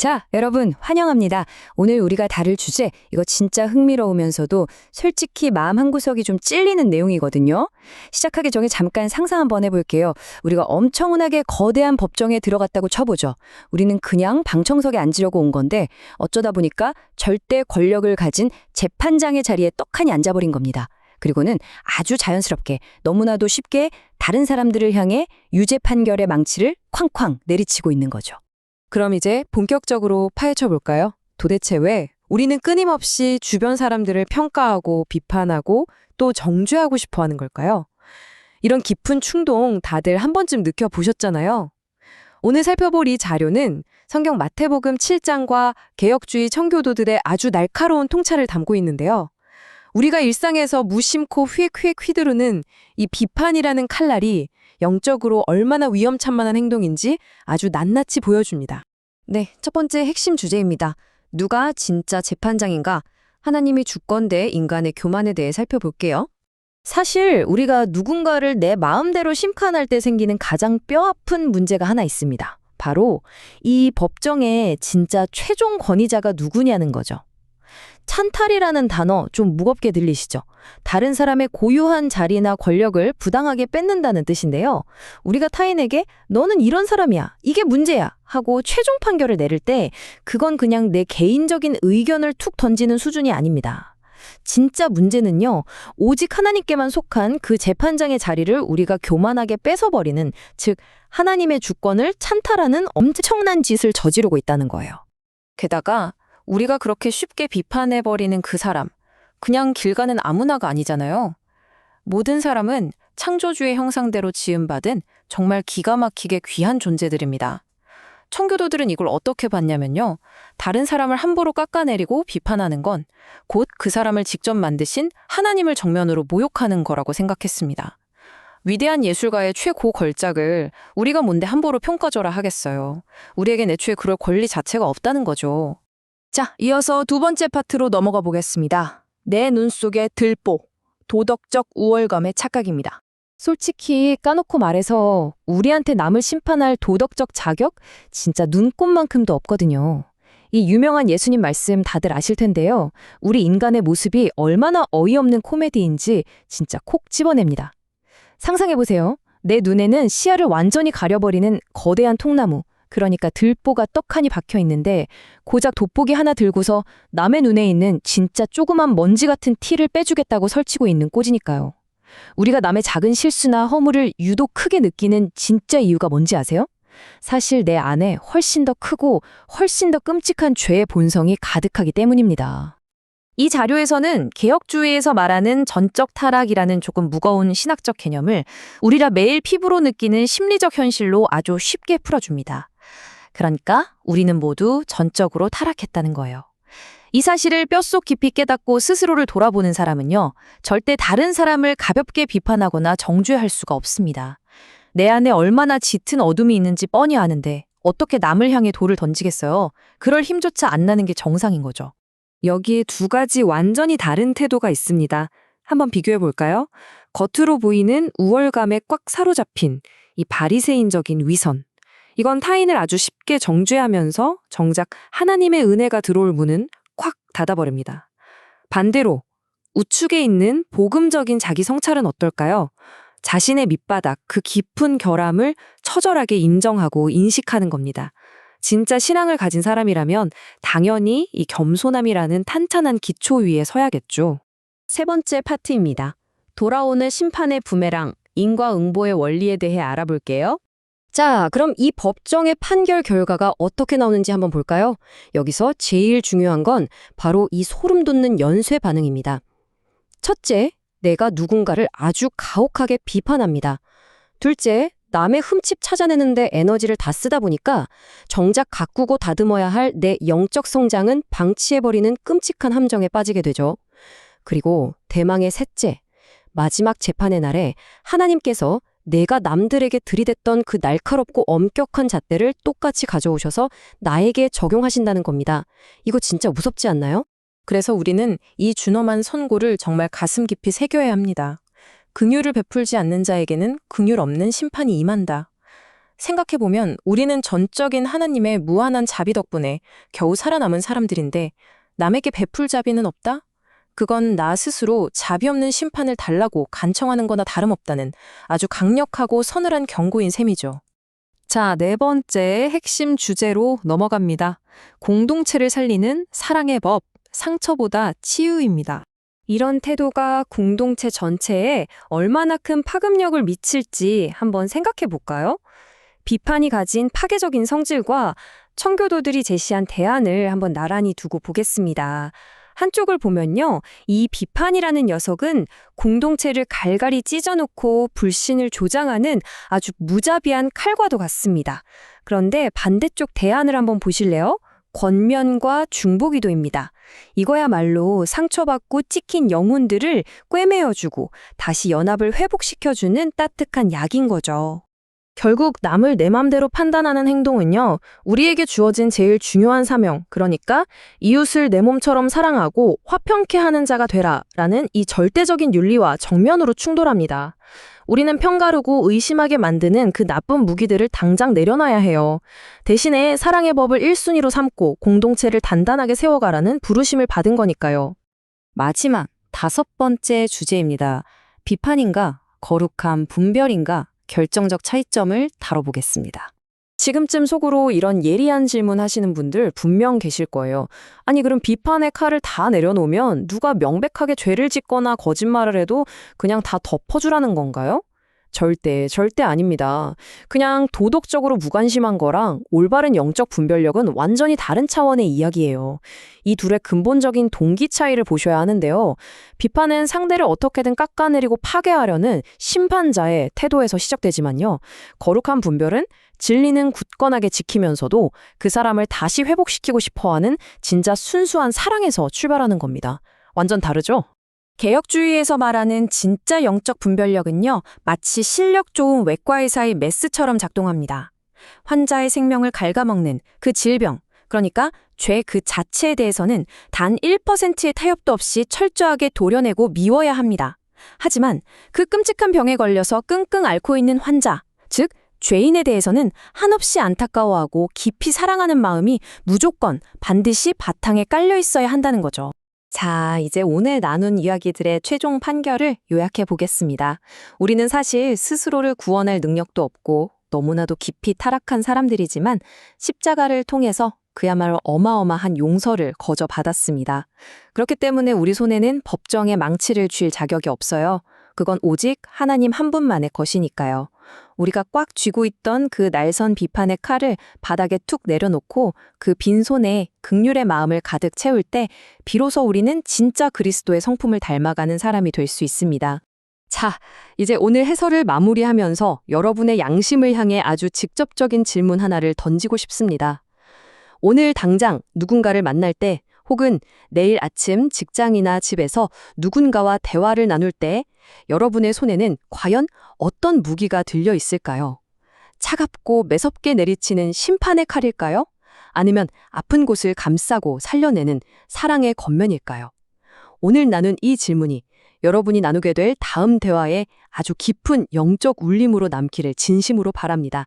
자, 여러분 환영합니다. 오늘 우리가 다룰 주제, 이거 진짜 흥미로우면서도 솔직히 마음 한구석이 좀 찔리는 내용이거든요. 시작하기 전에 잠깐 상상 한번 해볼게요. 우리가 엄청나게 거대한 법정에 들어갔다고 쳐보죠. 우리는 그냥 방청석에 앉으려고 온 건데 어쩌다 보니까 절대 권력을 가진 재판장의 자리에 떡하니 앉아버린 겁니다. 그리고는 아주 자연스럽게 너무나도 쉽게 다른 사람들을 향해 유죄 판결의 망치를 쾅쾅 내리치고 있는 거죠. 그럼 이제 본격적으로 파헤쳐 볼까요? 도대체 왜 우리는 끊임없이 주변 사람들을 평가하고 비판하고 또 정죄하고 싶어 하는 걸까요? 이런 깊은 충동 다들 한 번쯤 느껴보셨잖아요. 오늘 살펴볼 이 자료는 성경 마태복음 7장과 개혁주의 청교도들의 아주 날카로운 통찰을 담고 있는데요. 우리가 일상에서 무심코 휙휙 휘두르는 이 비판이라는 칼날이 영적으로 얼마나 위험천만한 행동인지 아주 낱낱이 보여줍니다. 네, 첫 번째 핵심 주제입니다. 누가 진짜 재판장인가? 하나님의 주권 대 인간의 교만에 대해 살펴볼게요. 사실 우리가 누군가를 내 마음대로 심판할 때 생기는 가장 뼈아픈 문제가 하나 있습니다. 바로 이 법정의 진짜 최종 권위자가 누구냐는 거죠. 찬탈이라는 단어 좀 무겁게 들리시죠? 다른 사람의 고유한 자리나 권력을 부당하게 뺏는다는 뜻인데요. 우리가 타인에게 너는 이런 사람이야, 이게 문제야 하고 최종 판결을 내릴 때 그건 그냥 내 개인적인 의견을 툭 던지는 수준이 아닙니다. 진짜 문제는요, 오직 하나님께만 속한 그 재판장의 자리를 우리가 교만하게 뺏어버리는, 즉 하나님의 주권을 찬탈하는 엄청난 짓을 저지르고 있다는 거예요. 게다가 우리가 그렇게 쉽게 비판해버리는 그 사람, 그냥 길 가는 아무나가 아니잖아요. 모든 사람은 창조주의 형상대로 지음받은 정말 기가 막히게 귀한 존재들입니다. 청교도들은 이걸 어떻게 봤냐면요. 다른 사람을 함부로 깎아내리고 비판하는 건 곧 그 사람을 직접 만드신 하나님을 정면으로 모욕하는 거라고 생각했습니다. 위대한 예술가의 최고 걸작을 우리가 뭔데 함부로 평가줘라 하겠어요. 우리에겐 애초에 그럴 권리 자체가 없다는 거죠. 자, 이어서 두 번째 파트로 넘어가 보겠습니다. 내 눈 속의 들보, 도덕적 우월감의 착각입니다. 솔직히 까놓고 말해서 우리한테 남을 심판할 도덕적 자격? 진짜 눈꼽만큼도 없거든요. 이 유명한 예수님 말씀 다들 아실 텐데요. 우리 인간의 모습이 얼마나 어이없는 코미디인지 진짜 콕 집어냅니다. 상상해보세요. 내 눈에는 시야를 완전히 가려버리는 거대한 통나무, 그러니까 들보가 떡하니 박혀 있는데 고작 돋보기 하나 들고서 남의 눈에 있는 진짜 조그만 먼지 같은 티를 빼주겠다고 설치고 있는 꽂이니까요. 우리가 남의 작은 실수나 허물을 유독 크게 느끼는 진짜 이유가 뭔지 아세요? 사실 내 안에 훨씬 더 크고 훨씬 더 끔찍한 죄의 본성이 가득하기 때문입니다. 이 자료에서는 개혁주의에서 말하는 전적 타락이라는 조금 무거운 신학적 개념을 우리가 매일 피부로 느끼는 심리적 현실로 아주 쉽게 풀어줍니다. 그러니까 우리는 모두 전적으로 타락했다는 거예요. 이 사실을 뼛속 깊이 깨닫고 스스로를 돌아보는 사람은요, 절대 다른 사람을 가볍게 비판하거나 정죄할 수가 없습니다. 내 안에 얼마나 짙은 어둠이 있는지 뻔히 아는데 어떻게 남을 향해 돌을 던지겠어요? 그럴 힘조차 안 나는 게 정상인 거죠. 여기에 두 가지 완전히 다른 태도가 있습니다. 한번 비교해 볼까요? 겉으로 보이는 우월감에 꽉 사로잡힌 이 바리새인적인 위선. 이건 타인을 아주 쉽게 정죄하면서 정작 하나님의 은혜가 들어올 문은 콱 닫아버립니다. 반대로 우측에 있는 복음적인 자기 성찰은 어떨까요? 자신의 밑바닥, 그 깊은 결함을 처절하게 인정하고 인식하는 겁니다. 진짜 신앙을 가진 사람이라면 당연히 이 겸손함이라는 탄탄한 기초 위에 서야겠죠. 세 번째 파트입니다. 돌아오는 심판의 부메랑, 인과응보의 원리에 대해 알아볼게요. 자, 그럼 이 법정의 판결 결과가 어떻게 나오는지 한번 볼까요? 여기서 제일 중요한 건 바로 이 소름 돋는 연쇄 반응입니다. 첫째, 내가 누군가를 아주 가혹하게 비판합니다. 둘째, 남의 흠집 찾아내는데 에너지를 다 쓰다 보니까 정작 가꾸고 다듬어야 할 내 영적 성장은 방치해버리는 끔찍한 함정에 빠지게 되죠. 그리고 대망의 셋째, 마지막 재판의 날에 하나님께서 내가 남들에게 들이댔던 그 날카롭고 엄격한 잣대를 똑같이 가져오셔서 나에게 적용하신다는 겁니다. 이거 진짜 무섭지 않나요? 그래서 우리는 이 준엄한 선고를 정말 가슴 깊이 새겨야 합니다. 긍휼을 베풀지 않는 자에게는 긍휼 없는 심판이 임한다. 생각해보면 우리는 전적인 하나님의 무한한 자비 덕분에 겨우 살아남은 사람들인데 남에게 베풀 자비는 없다? 그건 나 스스로 자비 없는 심판을 달라고 간청하는 거나 다름없다는 아주 강력하고 서늘한 경고인 셈이죠. 자, 네 번째 핵심 주제로 넘어갑니다. 공동체를 살리는 사랑의 법, 상처보다 치유입니다. 이런 태도가 공동체 전체에 얼마나 큰 파급력을 미칠지 한번 생각해 볼까요? 비판이 가진 파괴적인 성질과 청교도들이 제시한 대안을 한번 나란히 두고 보겠습니다. 한쪽을 보면요, 이 비판이라는 녀석은 공동체를 갈갈이 찢어놓고 불신을 조장하는 아주 무자비한 칼과도 같습니다. 그런데 반대쪽 대안을 한번 보실래요? 권면과 중보기도입니다. 이거야말로 상처받고 찍힌 영혼들을 꿰매어주고 다시 연합을 회복시켜주는 따뜻한 약인 거죠. 결국 남을 내 맘대로 판단하는 행동은요, 우리에게 주어진 제일 중요한 사명, 그러니까 이웃을 내 몸처럼 사랑하고 화평케 하는 자가 되라라는 이 절대적인 윤리와 정면으로 충돌합니다. 우리는 편가르고 의심하게 만드는 그 나쁜 무기들을 당장 내려놔야 해요. 대신에 사랑의 법을 1순위로 삼고 공동체를 단단하게 세워가라는 부르심을 받은 거니까요. 마지막 5번째 주제입니다. 비판인가, 거룩함, 분별인가, 결정적 차이점을 다뤄보겠습니다. 지금쯤 속으로 이런 예리한 질문 하시는 분들 분명 계실 거예요. 아니, 그럼 비판의 칼을 다 내려놓으면 누가 명백하게 죄를 짓거나 거짓말을 해도 그냥 다 덮어주라는 건가요? 절대 아닙니다. 그냥 도덕적으로 무관심한 거랑 올바른 영적 분별력은 완전히 다른 차원의 이야기예요. 이 둘의 근본적인 동기 차이를 보셔야 하는데요. 비판은 상대를 어떻게든 깎아내리고 파괴하려는 심판자의 태도에서 시작되지만요. 거룩한 분별은 진리는 굳건하게 지키면서도 그 사람을 다시 회복시키고 싶어하는 진짜 순수한 사랑에서 출발하는 겁니다. 완전 다르죠? 개혁주의에서 말하는 진짜 영적 분별력은요, 마치 실력 좋은 외과 의사의 메스처럼 작동합니다. 환자의 생명을 갉아먹는 그 질병, 그러니까 죄 그 자체에 대해서는 단 1%의 타협도 없이 철저하게 도려내고 미워야 합니다. 하지만 그 끔찍한 병에 걸려서 끙끙 앓고 있는 환자, 즉 죄인에 대해서는 한없이 안타까워하고 깊이 사랑하는 마음이 무조건 반드시 바탕에 깔려 있어야 한다는 거죠. 자, 이제 오늘 나눈 이야기들의 최종 판결을 요약해 보겠습니다. 우리는 사실 스스로를 구원할 능력도 없고 너무나도 깊이 타락한 사람들이지만 십자가를 통해서 그야말로 어마어마한 용서를 거저 받았습니다. 그렇기 때문에 우리 손에는 법정의 망치를 쥘 자격이 없어요. 그건 오직 하나님 한 분만의 것이니까요. 우리가 꽉 쥐고 있던 그 날선 비판의 칼을 바닥에 툭 내려놓고 그 빈손에 긍휼의 마음을 가득 채울 때 비로소 우리는 진짜 그리스도의 성품을 닮아가는 사람이 될 수 있습니다. 자, 이제 오늘 해설을 마무리하면서 여러분의 양심을 향해 아주 직접적인 질문 하나를 던지고 싶습니다. 오늘 당장 누군가를 만날 때 혹은 내일 아침 직장이나 집에서 누군가와 대화를 나눌 때 여러분의 손에는 과연 어떤 무기가 들려 있을까요? 차갑고 매섭게 내리치는 심판의 칼일까요? 아니면 아픈 곳을 감싸고 살려내는 사랑의 겉면일까요? 오늘 나눈 이 질문이 여러분이 나누게 될 다음 대화에 아주 깊은 영적 울림으로 남기를 진심으로 바랍니다.